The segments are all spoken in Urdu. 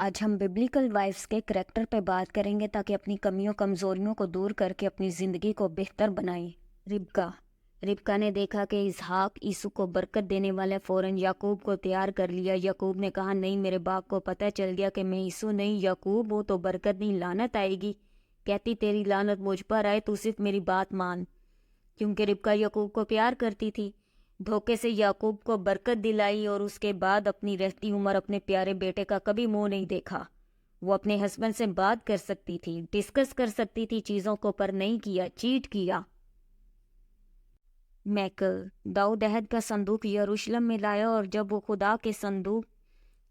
آج ہم ببلیکل وائفز کے کریکٹر پہ بات کریں گے تاکہ اپنی کمیوں کمزوریوں کو دور کر کے اپنی زندگی کو بہتر بنائیں۔ ربکا نے دیکھا کہ اسحاق عیسو کو برکت دینے والے فوراً یعقوب کو تیار کر لیا۔ یعقوب نے کہا نہیں، میرے باپ کو پتہ چل گیا کہ میں عیسو نہیں یعقوب ہوں تو برکت نہیں لعنت آئے گی۔ کہتی تیری لعنت مجھ پر آئے، تو صرف میری بات مان، کیونکہ ربکا یعقوب کو پیار کرتی تھی۔ دھوکے سے یعقوب کو برکت دلائی اور اس کے بعد اپنی رہتی عمر اپنے پیارے بیٹے کا کبھی منہ نہیں دیکھا۔ وہ اپنے ہسبینڈ سے بات کر سکتی تھی، ڈسکس کر سکتی تھی چیزوں کو، پر نہیں کیا، چیٹ کیا۔ میکل داؤد عہد کا صندوق یروشلم میں لایا، اور جب وہ خدا کے صندوق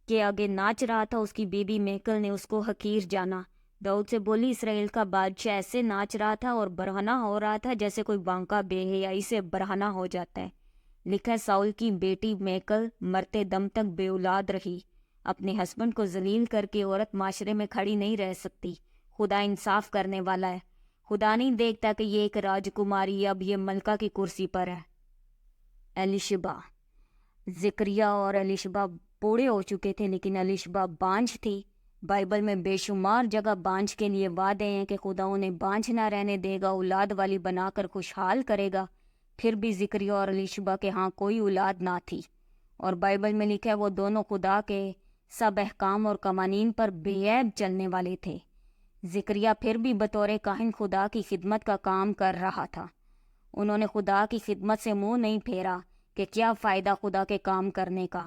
کے آگے ناچ رہا تھا، اس کی بیوی میکل نے اس کو حقیر جانا۔ داؤد سے بولی اسرائیل کا بادشاہ ایسے ناچ رہا تھا اور برہنہ ہو رہا تھا جیسے کوئی بانکا بے حیائی سے برہنہ ہو جاتا ہے۔ لکھا ہے ساؤل کی بیٹی میکل مرتے دم تک بے اولاد رہی۔ اپنے ہسبینڈ کو ذلیل کر کے عورت معاشرے میں کھڑی نہیں رہ سکتی۔ خدا انصاف کرنے والا ہے۔ خدا نہیں دیکھتا کہ یہ ایک راجکماری اب یہ ملکہ کی کرسی پر ہے۔ الیشبا زکریا اور الیشبا بوڑھے ہو چکے تھے، لیکن الیشبا بانجھ تھی۔ بائبل میں بے شمار جگہ بانجھ کے لیے وعدے ہیں کہ خدا انہیں بانجھ نہ رہنے دے گا، اولاد والی بنا کر خوشحال کرے گا۔ پھر بھی زکریا اور الیشبا کے ہاں کوئی اولاد نہ تھی، اور بائبل میں لکھا ہے وہ دونوں خدا کے سب احکام اور قوانین پر بے عیب چلنے والے تھے۔ زکریا پھر بھی بطور کاہن خدا کی خدمت کا کام کر رہا تھا۔ انہوں نے خدا کی خدمت سے منہ نہیں پھیرا کہ کیا فائدہ خدا کے کام کرنے کا۔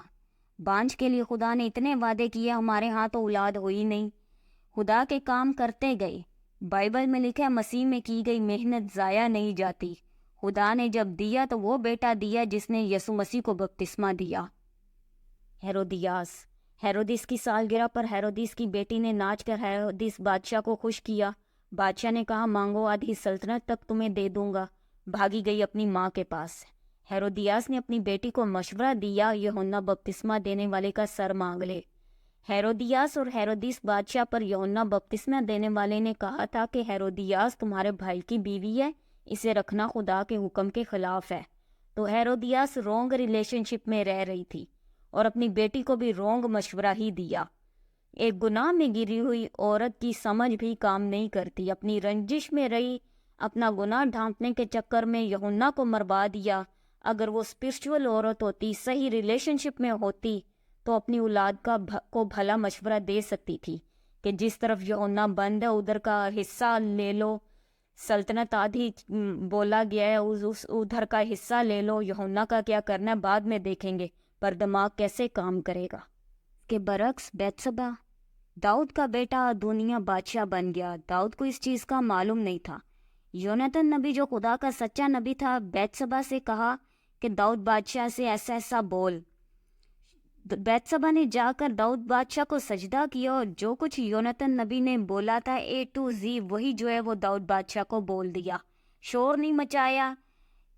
بانجھ کے لیے خدا نے اتنے وعدے کیے، ہمارے ہاں تو اولاد ہوئی نہیں۔ خدا کے کام کرتے گئے۔ بائبل میں لکھا ہے مسیح میں کی گئی محنت ضائع نہیں جاتی۔ خدا نے جب دیا تو وہ بیٹا دیا جس نے یسوع مسیح کو بپتسمہ دیا۔ ہیرودیس کی سالگرہ پر ہیرودیس کی بیٹی نے ناچ کر ہیرودیس بادشاہ کو خوش کیا۔ بادشاہ نے کہا مانگو، آدھی سلطنت تک تمہیں دے دوں گا۔ بھاگی گئی اپنی ماں کے پاس۔ ہیرودیاس نے اپنی بیٹی کو مشورہ دیا یوحنا بپتسمہ دینے والے کا سر مانگ لے۔ ہیرودیاس اور ہیرودیس بادشاہ پر یوحنا بپتسمہ دینے والے نے کہا تھا کہ ہیرودیاس تمہارے بھائی کی بیوی ہے، اسے رکھنا خدا کے حکم کے خلاف ہے۔ تو ہیرودیاس رونگ ریلیشن شپ میں رہ رہی تھی اور اپنی بیٹی کو بھی رونگ مشورہ ہی دیا۔ ایک گناہ میں گری ہوئی عورت کی سمجھ بھی کام نہیں کرتی، اپنی رنجش میں رہی، اپنا گناہ ڈھانپنے کے چکر میں یوحنا کو مروا دیا۔ اگر وہ اسپرچول عورت ہوتی، صحیح ریلیشن شپ میں ہوتی، تو اپنی اولاد کو بھلا مشورہ دے سکتی تھی کہ جس طرف یوحنا بند ہے ادھر کا حصہ لے لو، سلطنت آدھی بولا گیا ہے ادھر کا حصہ لے لو، یوحنا کا کیا کرنا ہے بعد میں دیکھیں گے، پر دماغ کیسے کام کرے گا۔ کے برعکس بیتسبا داؤد کا بیٹا دنیا بادشاہ بن گیا۔ داؤد کو اس چیز کا معلوم نہیں تھا۔ یونتن نبی جو خدا کا سچا نبی تھا، بیتسبا سے کہا کہ داؤد بادشاہ سے ایسا ایسا بول۔ بیتسبا نے جا کر داؤد بادشاہ کو سجدہ کیا، اور جو کچھ یونتن نبی نے بولا تھا A to Z وہی جو ہے وہ داؤد بادشاہ کو بول دیا۔ شور نہیں مچایا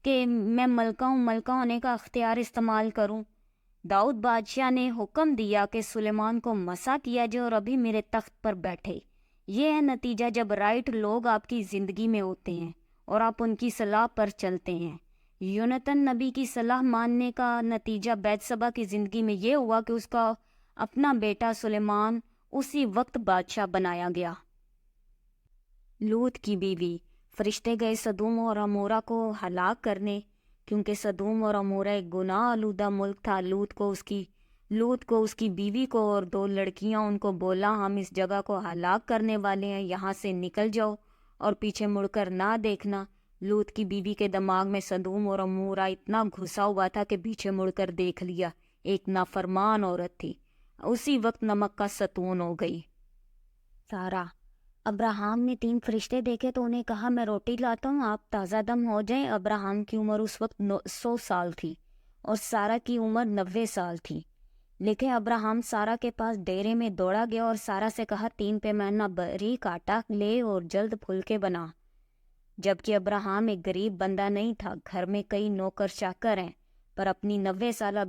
کہ میں ملکہ ہوں، ملکہ ہونے کا اختیار استعمال کروں۔ داؤد بادشاہ نے حکم دیا کہ سلیمان کو مسح کیا جائے اور ابھی میرے تخت پر بیٹھے۔ یہ ہے نتیجہ جب رائٹ لوگ آپ کی زندگی میں ہوتے ہیں اور آپ ان کی صلاح پر چلتے ہیں۔ یونتن نبی کی صلاح ماننے کا نتیجہ بیتسبا کی زندگی میں یہ ہوا کہ اس کا اپنا بیٹا سلیمان اسی وقت بادشاہ بنایا گیا۔ لوط کی بیوی، فرشتے گئے سدوم اور عمورہ کو ہلاک کرنے، کیونکہ سدوم اور عمورہ ایک گناہ آلودہ ملک تھا۔ لوط کو اس کی بیوی کو اور 2 لڑکیاں ان کو بولا ہم اس جگہ کو ہلاک کرنے والے ہیں، یہاں سے نکل جاؤ اور پیچھے مڑ کر نہ دیکھنا۔ لوط کی بیوی کے دماغ میں سدوم اور عمورہ اتنا گھسا ہوا تھا کہ پیچھے مڑ کر دیکھ لیا۔ ایک نافرمان عورت تھی، اسی وقت نمک کا ستون ہو گئی۔ سارا ابراہم نے 3 فرشتے دیکھے تو انہیں کہا میں روٹی لاتا ہوں، آپ تازہ دم ہو جائیں۔ ابراہم کی عمر اس وقت 100 سال تھی اور سارا کی عمر 90 سال تھی۔ لکھے ابراہم سارا کے پاس ڈیرے میں دوڑا گیا اور سارا سے کہا 3 پیمانہ باریک آٹا لے اور جلد پھلکے بنا۔ جبکہ ابراہم ایک غریب بندہ نہیں تھا، گھر میں کئی نوکر چاکر ہیں، پر اپنی 90 سالہ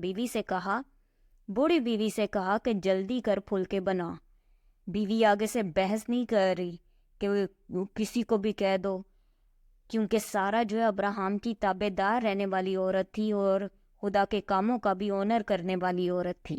بوڑھی بیوی سے کہا کہ جلدی کر پھلکے بنا۔ بیوی آگے سے بحث نہیں کر رہی کہ کسی کو بھی کہہ دو، کیونکہ سارا جو ہے ابراہم کی تابع دار رہنے والی عورت تھی اور خدا کے کاموں کا بھی آنر کرنے والی عورت تھی۔